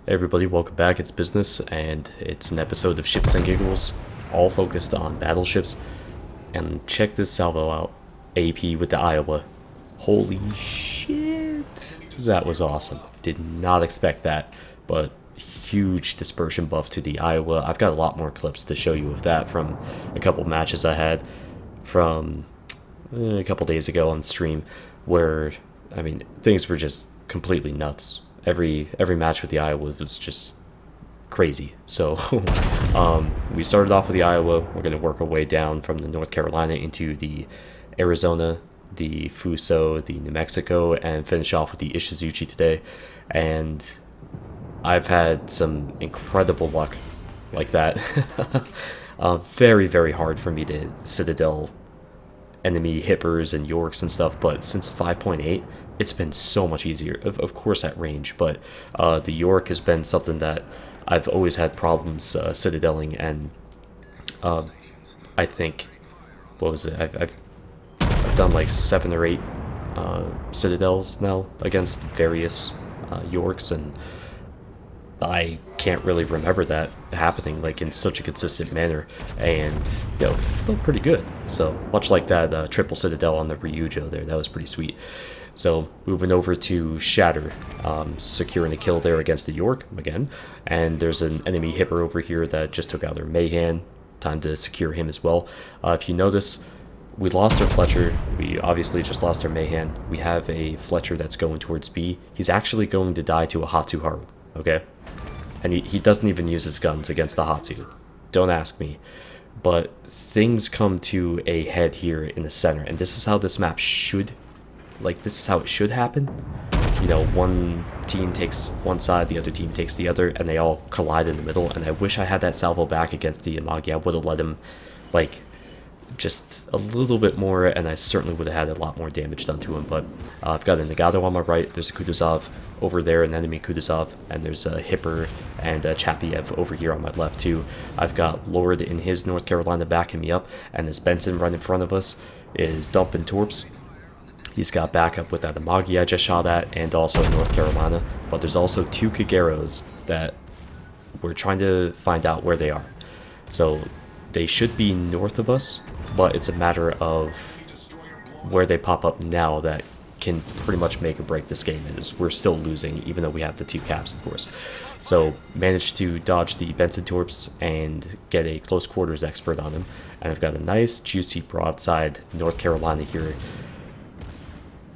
Hey everybody, welcome back. It's Business, and it's an episode of Ships and Giggles, all focused on battleships. And check this salvo out. AP with the Iowa. Holy shit! That was awesome. Did not expect that, but huge dispersion buff to the Iowa. I've got a lot more clips to show you of that from a couple matches I had from a couple days ago on stream, where, I mean, things were just completely nuts. Every match with the Iowa was just crazy. So we started off with the Iowa. We're going to work our way down from the North Carolina into the Arizona, the Fuso, the New Mexico, and finish off with the Ishizuchi today. And I've had some incredible luck like that. Very, very hard for me to Citadel enemy hippers and Yorks and stuff, but since 5.8 it's been so much easier, of course at range, but the York has been something that I've always had problems citadeling, and I think, what was it, I've done like 7 or 8 citadels now against various Yorks, and I can't really remember that happening like in such a consistent manner, and felt pretty good. So much like that triple citadel on the Ryujo there, that was pretty sweet. So moving over to Shatter, securing a kill there against the York again, and there's an enemy hipper over here that just took out our Mayhan. Time to secure him as well. If you notice, we lost our Fletcher. We obviously just lost our Mayhan. We have a Fletcher that's going towards B. He's actually going to die to a Hatsuharu, okay? And he doesn't even use his guns against the Hatsu. Don't ask me. But things come to a head here in the center, and this is how this map should, this is how it should happen. One team takes one side, the other team takes the other, and they all collide in the middle, and I wish I had that salvo back against the Amagi. I would have let him, just a little bit more, and I certainly would have had a lot more damage done to him. But I've got a Nagato on my right, there's a Kutuzov over there, an enemy Kutuzov, and there's a Hipper and a Chapiev over here on my left too. I've got Lord in his North Carolina backing me up, and this Benson right in front of us is dumping torps. He's got backup with that Amagi I just shot at, and also North Carolina, but there's also 2 Kageros that we're trying to find out where they are. So they should be north of us, but it's a matter of where they pop up now that can pretty much make or break this game. Is we're still losing, even though we have the 2 caps, of course. So managed to dodge the Benson torps and get a close quarters expert on him, and I've got a nice juicy broadside North Carolina here,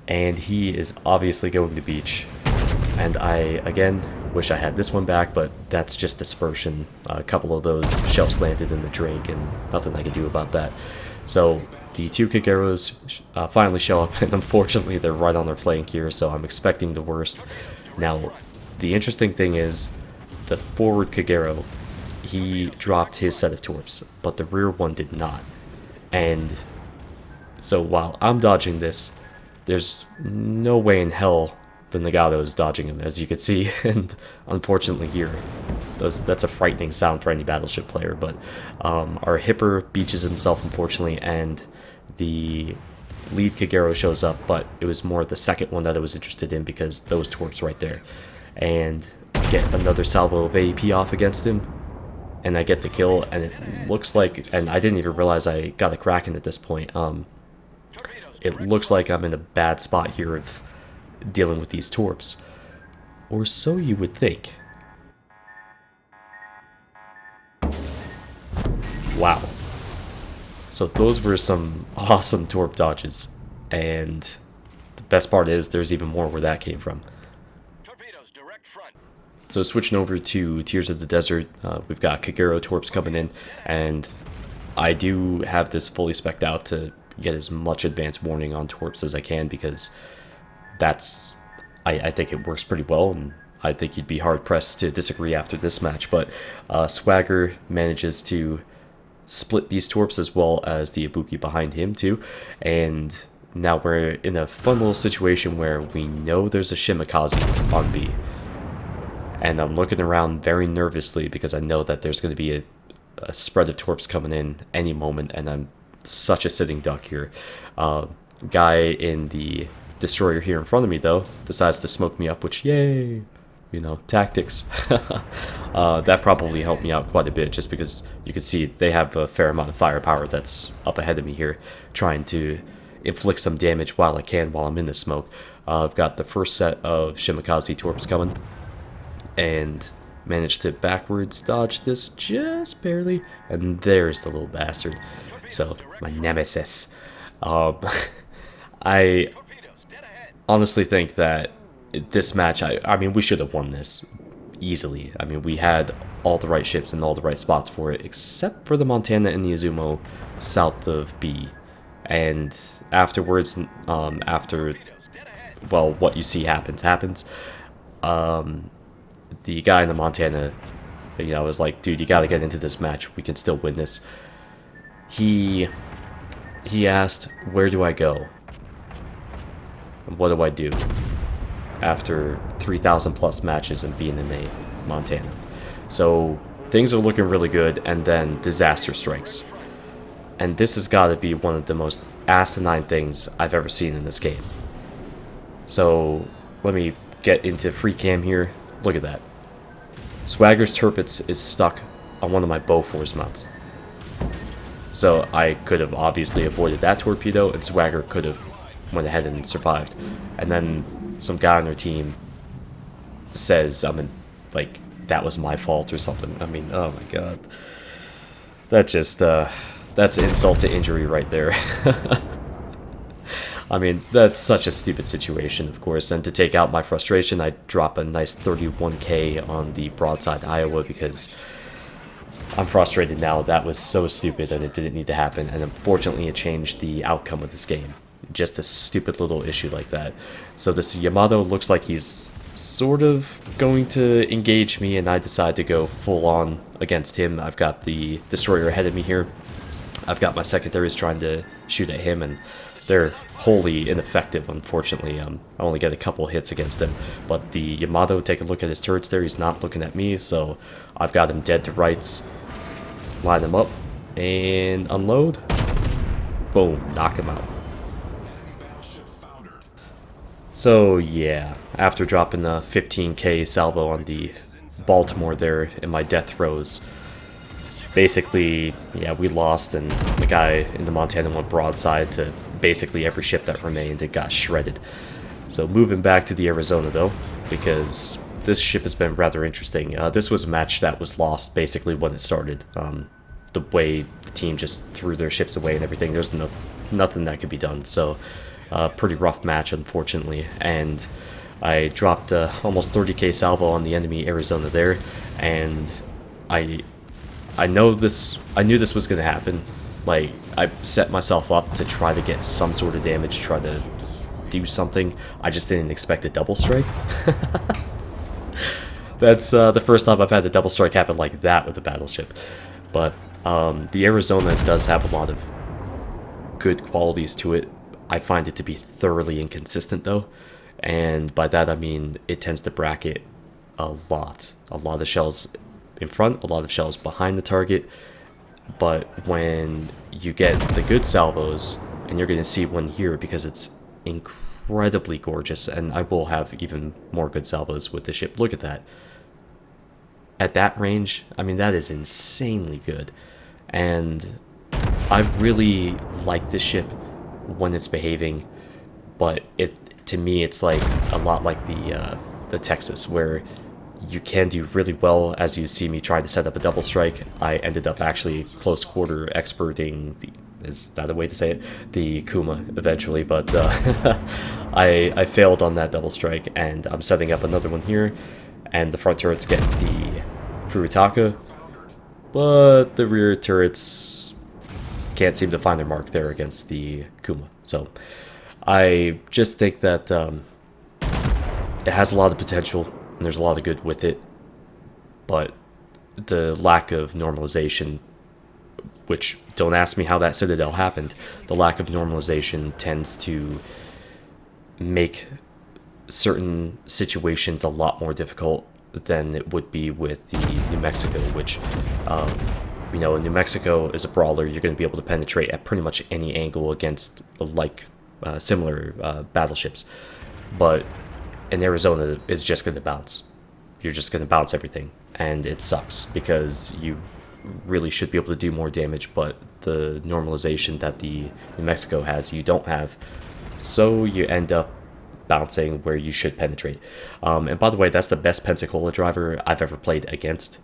and he is obviously going to beach. And I, again, wish I had this one back, but that's just dispersion. A couple of those shells landed in the drink, and nothing I can do about that. So the 2 Kageros finally show up, and unfortunately they're right on their flank here, so I'm expecting the worst. Now, the interesting thing is, the forward Kagero, he dropped his set of torps, but the rear one did not. And so while I'm dodging this, there's no way in hell the Nagato is dodging him, as you can see, and unfortunately here, that's a frightening sound for any battleship player, but our Hipper beaches himself, unfortunately, and the lead Kagero shows up, but it was more the second one that I was interested in because those torps right there. And get another salvo of AEP off against him, and I get the kill, and it looks like, and I didn't even realize I got a Kraken at this point, it looks like I'm in a bad spot here of dealing with these torps, or so you would think. Wow. So those were some awesome torp dodges, and the best part is there's even more where that came from. So switching over to Tears of the Desert, we've got Kagero torps coming in, and I do have this fully spec'd out to get as much advance warning on torps as I can, because that's, I think it works pretty well, and I think you'd be hard-pressed to disagree after this match. But Swagger manages to split these torps as well as the Ibuki behind him too, and now we're in a fun little situation where we know there's a Shimakaze on B, and I'm looking around very nervously because I know that there's going to be a spread of torps coming in any moment, and I'm such a sitting duck here. Guy in the destroyer here in front of me, though, decides to smoke me up, which, yay! you know, tactics. That probably helped me out quite a bit, just because you can see they have a fair amount of firepower that's up ahead of me here, trying to inflict some damage while I can while I'm in the smoke. I've got the first set of Shimakaze torps coming, and managed to backwards dodge this just barely, and there's the little bastard. So, my nemesis. Um, I honestly think that this match, I mean, we should have won this easily. I mean, we had all the right ships and all the right spots for it, except for the Montana and the Izumo south of B. And afterwards, after, well, what you see happens. The guy in the Montana, you know, was like, dude, you gotta get into this match. We can still win this. He asked, where do I go? And what do I do after 3,000 plus matches and being in a Montana? So things are looking really good, and then disaster strikes. And this has got to be one of the most asinine things I've ever seen in this game. So let me get into free cam here. Look at that. Swagger's Turpitz is stuck on one of my Bofors mounts. So I could have obviously avoided that torpedo, and Swagger could have went ahead and survived. And then some guy on their team says, I mean, like, that was my fault or something. I mean, oh my god. That just, that's insult to injury right there. I mean, that's such a stupid situation, of course, and to take out my frustration, I drop a nice 31k on the broadside Iowa because I'm frustrated now. That was so stupid and it didn't need to happen, and unfortunately it changed the outcome of this game. Just a stupid little issue like that. So this Yamato looks like he's sort of going to engage me, and I decide to go full on against him. I've got the destroyer ahead of me here. I've got my secondaries trying to shoot at him, and they're wholly ineffective, unfortunately. I only get a couple hits against him. But the Yamato, take a look at his turrets there. He's not looking at me, so I've got him dead to rights. Line him up and unload. Boom, knock him out. So yeah, after dropping a 15k salvo on the Baltimore there in my death throes, basically, yeah, we lost, and the guy in the Montana went broadside to basically every ship that remained. It got shredded. So moving back to the Arizona though, because this ship has been rather interesting. This was a match that was lost basically when it started. The way the team just threw their ships away and everything, there's nothing that could be done. So pretty rough match, unfortunately, and I dropped almost 30k salvo on the enemy Arizona there, and I knew this was gonna happen. Like, I set myself up to try to get some sort of damage, try to do something. I just didn't expect a double strike. That's the first time I've had a double strike happen like that with a battleship. But the Arizona does have a lot of good qualities to it. I find it to be thoroughly inconsistent though, and by that I mean it tends to bracket a lot of shells in front, a lot of shells behind the target. But when you get the good salvos, and you're going to see one here because it's incredibly gorgeous, and I will have even more good salvos with the ship. Look at that. At that range, I mean, that is insanely good. And I really like this ship when it's behaving, but to me it's like a lot like the Texas, where you can do really well. As you see me try to set up a double strike, I ended up actually close quarter experting is that a way to say it? The Kuma eventually, but I failed on that double strike, and I'm setting up another one here, and the front turrets get the Furutaka, but the rear turrets can't seem to find their mark there against the Kuma. So I just think that it has a lot of potential, and there's a lot of good with it, but the lack of normalization, which, don't ask me how that Citadel happened, the lack of normalization tends to make certain situations a lot more difficult than it would be with the New Mexico, which, you know, New Mexico is a brawler. You're going to be able to penetrate at pretty much any angle against, like, similar battleships, but in Arizona is just going to bounce. you're just going to bounce everything. And it sucks because you really should be able to do more damage, but the normalization that the New Mexico has, you don't have. So you end up bouncing where you should penetrate. And by the way, that's the best Pensacola driver I've ever played against,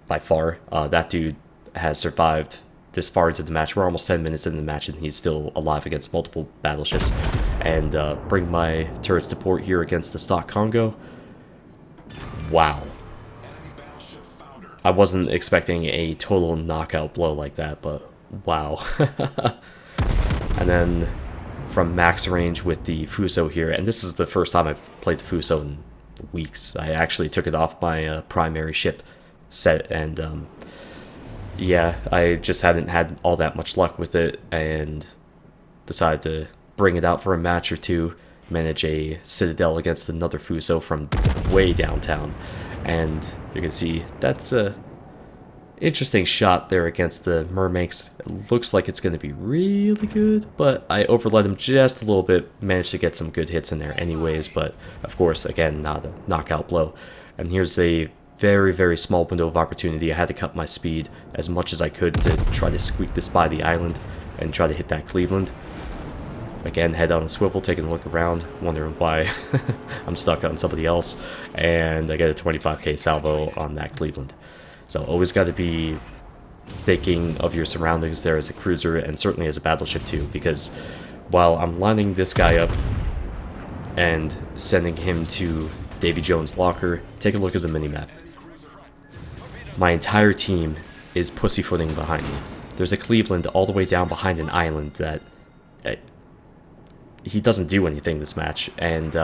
by far. That dude has survived this far into the match. We're almost 10 minutes in the match and he's still alive against multiple battleships. And bring my turrets to port here against the stock Congo. Wow. I wasn't expecting a total knockout blow like that, but wow. And then from max range with the Fuso here, and this is the first time I've played the Fuso in weeks. I actually took it off my primary ship set, and yeah, I just hadn't had all that much luck with it, and decided to bring it out for a match or two, manage a Citadel against another Fuso from way downtown. And you can see that's a interesting shot there against the Mermanx. It looks like it's going to be really good, but I overled him just a little bit, managed to get some good hits in there anyways, but of course, again, not a knockout blow. And here's a very, very small window of opportunity. I had to cut my speed as much as I could to try to squeak this by the island and try to hit that Cleveland. Again, head on a swivel, taking a look around, wondering why I'm stuck on somebody else, and I get a 25k salvo on that Cleveland. So always got to be thinking of your surroundings there as a cruiser, and certainly as a battleship too, because while I'm lining this guy up and sending him to Davy Jones' locker, take a look at the minimap. My entire team is pussyfooting behind me. There's a Cleveland all the way down behind an island that... he doesn't do anything this match, and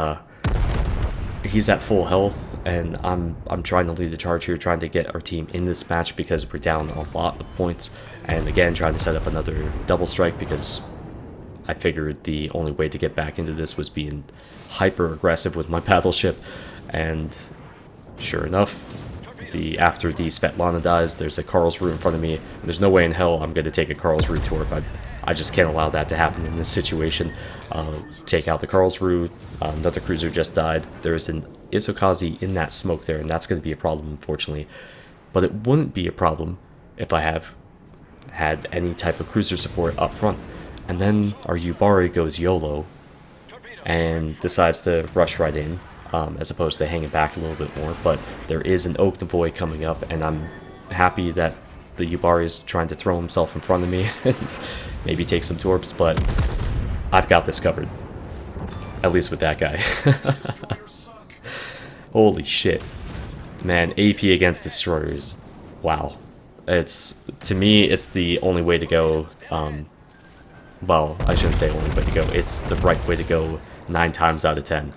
he's at full health, and I'm trying to lead the charge here, trying to get our team in this match because we're down a lot of points, and again trying to set up another double strike because I figured the only way to get back into this was being hyper aggressive with my battleship. And sure enough, after the Svetlana dies, there's a Karlsruhe in front of me, and there's no way in hell I'm going to take a Karlsruhe torp. I just can't allow that to happen in this situation. Take out the Karlsruhe, another cruiser just died. There's an Isokazi in that smoke there, and that's going to be a problem, unfortunately. But it wouldn't be a problem if I have had any type of cruiser support up front. And then our Yubari goes YOLO and decides to rush right in, as opposed to hanging back a little bit more. But there is an Oak Devoy coming up, and I'm happy that the Yubari is trying to throw himself in front of me and maybe take some torps, but I've got this covered. At least with that guy. Holy shit. Man, AP against destroyers. Wow. To me, it's the only way to go. Well, I shouldn't say only way to go. It's the right way to go 9 times out of 10.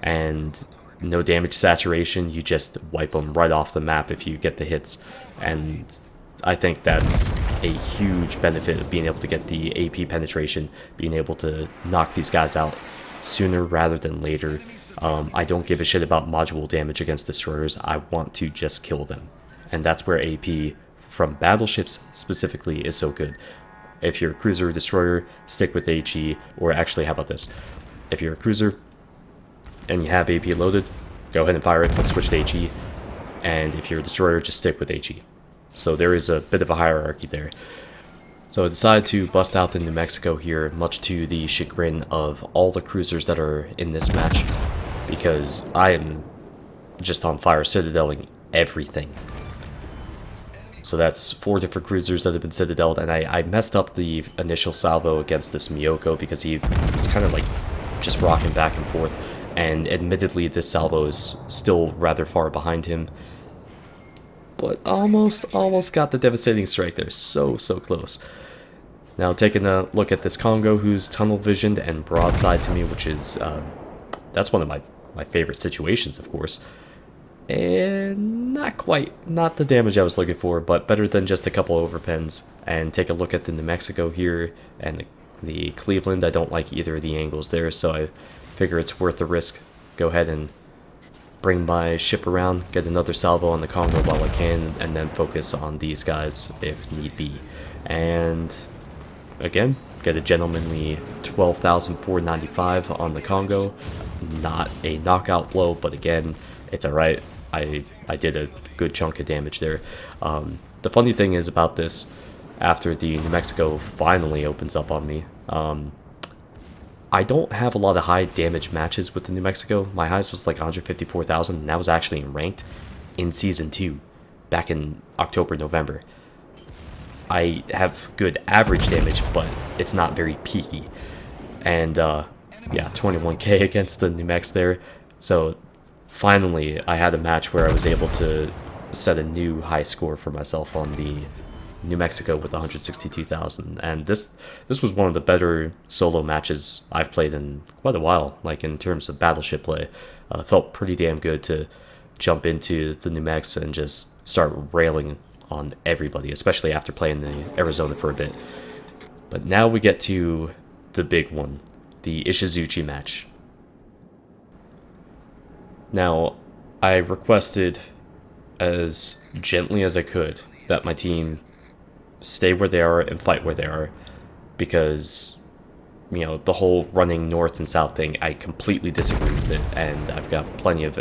And no damage saturation, you just wipe them right off the map if you get the hits. And I think that's a huge benefit of being able to get the AP penetration, being able to knock these guys out sooner rather than later. I don't give a shit about module damage against destroyers. I want to just kill them. And that's where AP from battleships specifically is so good. If you're a cruiser or destroyer, stick with HE, or actually, how about this? If you're a cruiser and you have AP loaded, go ahead and fire it, but switch to HE. And if you're a destroyer, just stick with HE. So there is a bit of a hierarchy there. So I decided to bust out the New Mexico here, much to the chagrin of all the cruisers that are in this match, because I am just on fire citadeling everything. So that's 4 different cruisers that have been citadeled, and I messed up the initial salvo against this Miyoko because he was kind of like just rocking back and forth, and admittedly this salvo is still rather far behind him. But almost got the devastating strike there. So close. Now taking a look at this Congo who's tunnel visioned and broadside to me, which is, that's one of my favorite situations, of course. And not the damage I was looking for, but better than just a couple overpens. And take a look at the New Mexico here and the Cleveland. I don't like either of the angles there, so I figure it's worth the risk. Go ahead and bring my ship around, get another salvo on the Congo while I can, and then focus on these guys if need be. And again, get a gentlemanly 12,495 on the Congo. Not a knockout blow, but again, it's alright. I did a good chunk of damage there. The funny thing is about this, after the New Mexico finally opens up on me, I don't have a lot of high damage matches with the New Mexico. My highest was like 154,000, and that was actually ranked in Season 2, back in October, November. I have good average damage, but it's not very peaky. And yeah, 21k against the New Mex there. So finally, I had a match where I was able to set a new high score for myself on the New Mexico with 162,000, and this was one of the better solo matches I've played in quite a while. Like in terms of battleship play, felt pretty damn good to jump into the New Mex and just start railing on everybody, especially after playing the Arizona for a bit. But now we get to the big one, the Ishizuchi match. Now, I requested as gently as I could that my team stay where they are and fight where they are, because, you know, the whole running north and south thing, I completely disagree with it, and I've got plenty of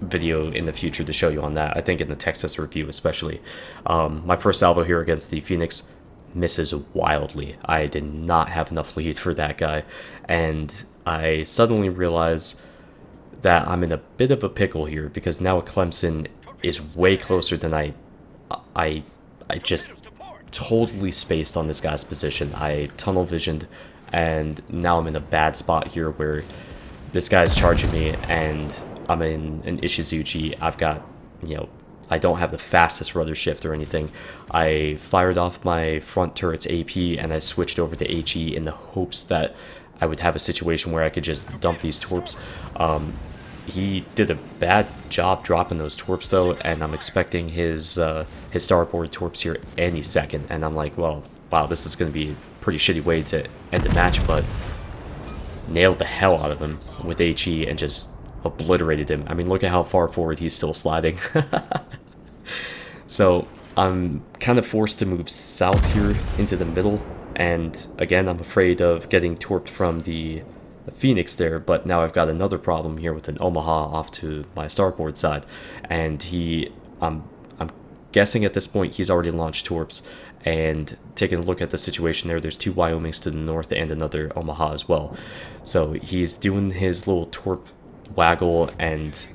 video in the future to show you on that, I think in the Texas review especially. My first salvo here against the Phoenix misses wildly. I did not have enough lead for that guy, and I suddenly realize that I'm in a bit of a pickle here, because now Clemson is way closer than I just totally spaced on this guy's position. I tunnel visioned, and now I'm in a bad spot here where this guy's charging me, and I'm in an Ishizuchi. I've got, you know, I don't have the fastest rudder shift or anything. I fired off my front turret's AP, and I switched over to HE in the hopes that I would have a situation where I could just dump these torps. He did a bad job dropping those torps though, and I'm expecting his starboard torps here any second, and I'm like, well, wow, this is going to be a pretty shitty way to end the match, but nailed the hell out of him with HE and just obliterated him. I mean, look at how far forward he's still sliding. So I'm kind of forced to move south here into the middle, and again, I'm afraid of getting torped from the Phoenix there, but now I've got another problem here with an Omaha off to my starboard side, and I'm guessing at this point he's already launched torps, and taking a look at the situation there's two Wyomings to the north and another Omaha as well. So he's doing his little torp waggle, and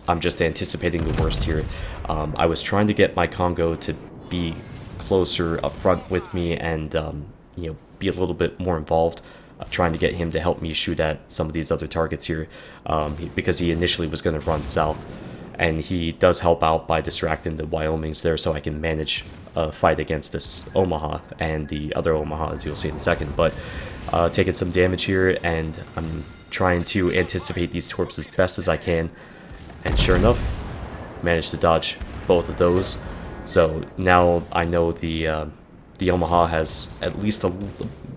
I'm just anticipating the worst here. I was trying to get my Congo to be closer up front with me and you know, be a little bit more involved, trying to get him to help me shoot at some of these other targets here, because he initially was going to run south, and he does help out by distracting the Wyomings there, so I can manage a fight against this Omaha and the other Omaha, as you'll see in a second. But taking some damage here, and I'm trying to anticipate these torps as best as I can, and sure enough, managed to dodge both of those. So now I know the Omaha has at least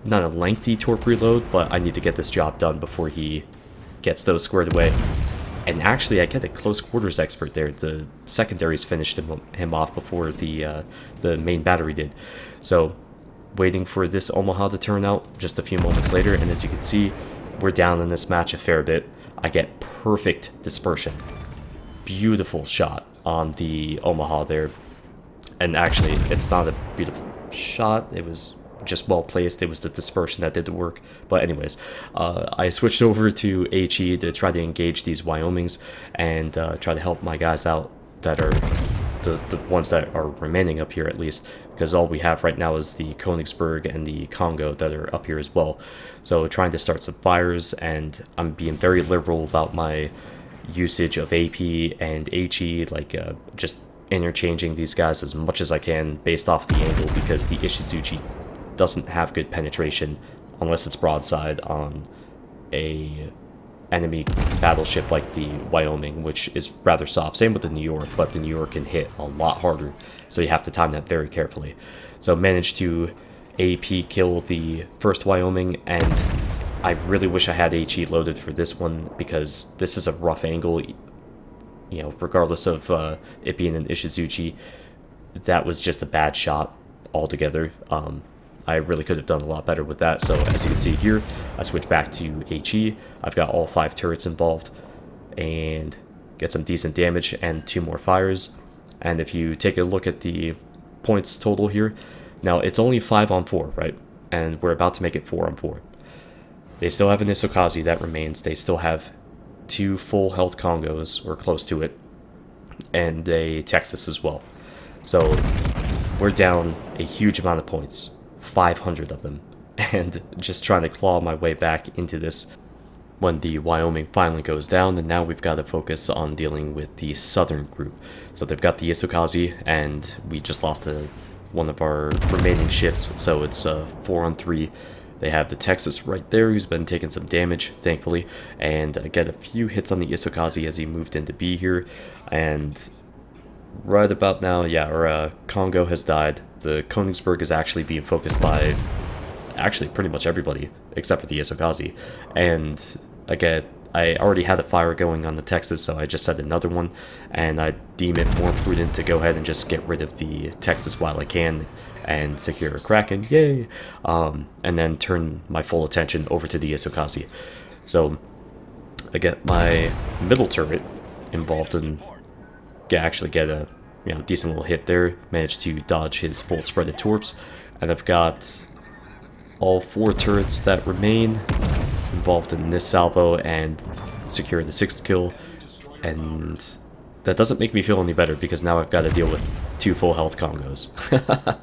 not a lengthy torp reload, but I need to get this job done before he gets those squared away. And actually, I get a close quarters expert there. The secondaries finished him off before the main battery did. So waiting for this Omaha to turn out just a few moments later, and as you can see, we're down in this match a fair bit. I get perfect dispersion. Beautiful shot on the Omaha there. And actually, it's not a beautiful shot, it was just well placed. It was the dispersion that did the work. But anyways, I switched over to HE to try to engage these Wyomings and try to help my guys out that are the ones that are remaining up here, at least, because all we have right now is the Königsberg and the Congo that are up here as well. So trying to start some fires, and I'm being very liberal about my usage of AP and HE, like just interchanging these guys as much as I can based off the angle, because the Ishizuchi doesn't have good penetration unless it's broadside on a enemy battleship like the Wyoming, which is rather soft. Same with the New York, but the New York can hit a lot harder, so you have to time that very carefully. So managed to AP kill the first Wyoming, and I really wish I had HE loaded for this one, because this is a rough angle. You know, regardless of it being an Ishizuchi, that was just a bad shot altogether. I really could have done a lot better with that. So as you can see here, I switched back to HE. I've got all 5 turrets involved, and get some decent damage and 2 more fires. And if you take a look at the points total here, now it's only 5 on 4, right? And we're about to make it 4 on 4. They still have an Isokazi that remains. They still have 2 full health Congos, or close to it, and a Texas as well. So we're down a huge amount of points, 500 of them, and just trying to claw my way back into this when the Wyoming finally goes down. And now we've got to focus on dealing with the southern group. So they've got the Isokazi, and we just lost one of our remaining ships, so it's 4 on 3. They have the Texas right there, who's been taking some damage, thankfully, and I get a few hits on the Isokazi as he moved into B here, and right about now, yeah, our Congo has died. The Königsberg is actually being focused by actually pretty much everybody, except for the Isokazi, and again, I already had a fire going on the Texas, so I just set another one, and I deem it more prudent to go ahead and just get rid of the Texas while I can, and secure a Kraken, yay! And then turn my full attention over to the Isokazi. So I get my middle turret involved and actually get a decent little hit there. Managed to dodge his full spread of torps, and I've got all 4 turrets that remain involved in this salvo and secure the 6th kill. And that doesn't make me feel any better because now I've got to deal with 2 full health Congos.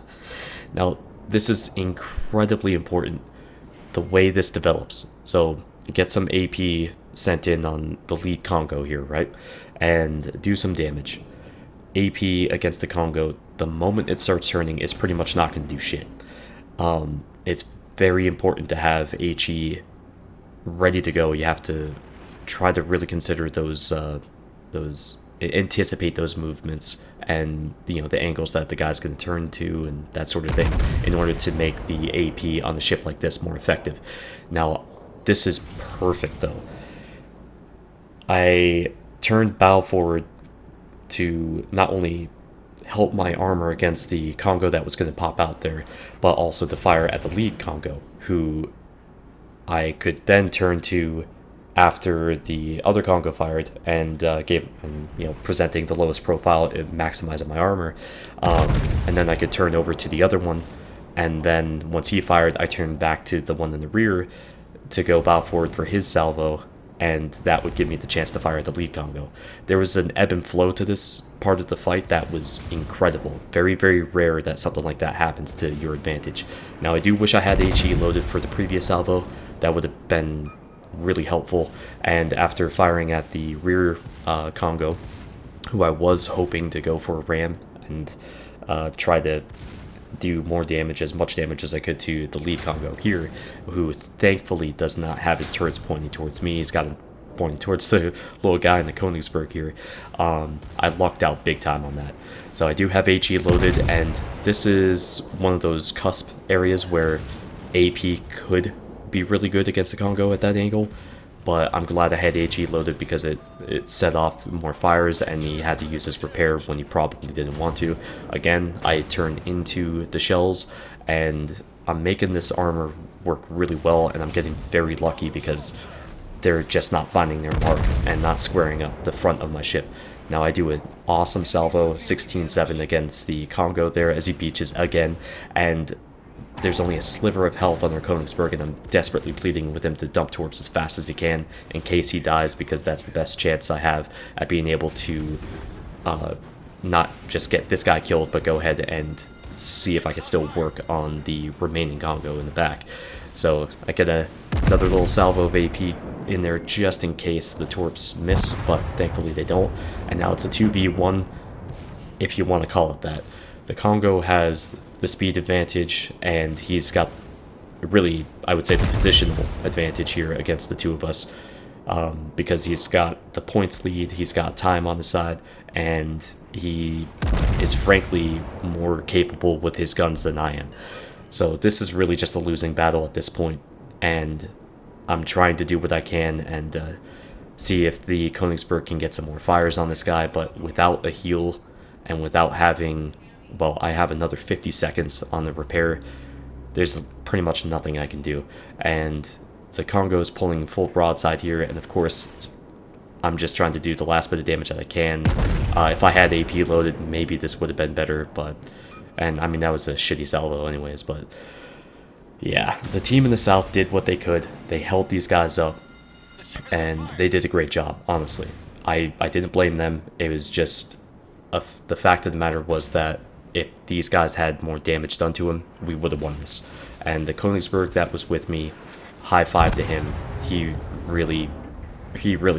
Now, this is incredibly important, the way this develops. So, get some AP sent in on the lead Congo here, right? And do some damage. AP against the Congo, the moment it starts turning, is pretty much not going to do shit. It's very important to have HE ready to go. You have to try to really consider those anticipate those movements and the angles that the guy's going to turn to and that sort of thing in order to make the AP on the ship like this more effective. Now, this is perfect though. I turned bow forward to not only help my armor against the Congo that was going to pop out there, but also to fire at the lead Congo, who I could then turn to after the other Congo fired and presenting the lowest profile, maximizing my armor, and then I could turn over to the other one, and then once he fired, I turned back to the one in the rear to go bow forward for his salvo, and that would give me the chance to fire at the lead Congo. There was an ebb and flow to this part of the fight that was incredible. Very, very rare that something like that happens to your advantage. Now, I do wish I had HE loaded for the previous salvo. That would have been really helpful. And after firing at the rear Congo, who I was hoping to go for a ram and try to do more damage, as much damage as I could to the lead Congo here, who thankfully does not have his turrets pointing towards me. He's got them pointing towards the little guy in the Königsberg here. I lucked out big time on that. So I do have HE loaded, and this is one of those cusp areas where AP could be really good against the Congo at that angle, but I'm glad I had HE loaded because it set off more fires and he had to use his repair when he probably didn't want to. Again, I turn into the shells and I'm making this armor work really well, and I'm getting very lucky because they're just not finding their mark and not squaring up the front of my ship. Now I do an awesome salvo, 16-7 against the Congo there as he beaches again, and there's only a sliver of health on their Königsberg, and I'm desperately pleading with him to dump torps as fast as he can in case he dies, because that's the best chance I have at being able to not just get this guy killed, but go ahead and see if I can still work on the remaining Congo in the back. So I get another little salvo of AP in there just in case the torps miss, but thankfully they don't. And now it's a 2v1, if you want to call it that. The Congo has the speed advantage, and he's got really, I would say, the positional advantage here against the two of us, because he's got the points lead, he's got time on the side, and he is frankly more capable with his guns than I am. So this is really just a losing battle at this point, and I'm trying to do what I can and see if the Königsberg can get some more fires on this guy, but without a heal and without having, well, I have another 50 seconds on the repair, there's pretty much nothing I can do. And the Congo's pulling full broadside here, and of course, I'm just trying to do the last bit of damage that I can. If I had AP loaded, maybe this would have been better, and I mean, that was a shitty salvo anyways, but yeah, the team in the South did what they could. They held these guys up, and they did a great job, honestly. I didn't blame them. It was just, the fact of the matter was that if these guys had more damage done to him, we would have won this. And the Königsberg that was with me, high five to him. He really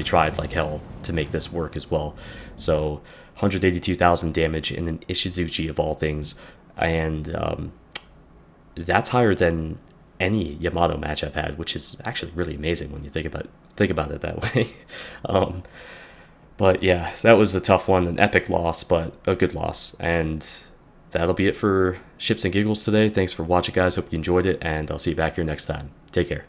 tried like hell to make this work as well. So 182,000 damage in an Ishizuchi of all things, and that's higher than any Yamato match I've had, which is actually really amazing when you think about it that way. But yeah, that was a tough one, an epic loss, but a good loss. And that'll be it for Ships and Giggles today. Thanks for watching, guys. Hope you enjoyed it, and I'll see you back here next time. Take care.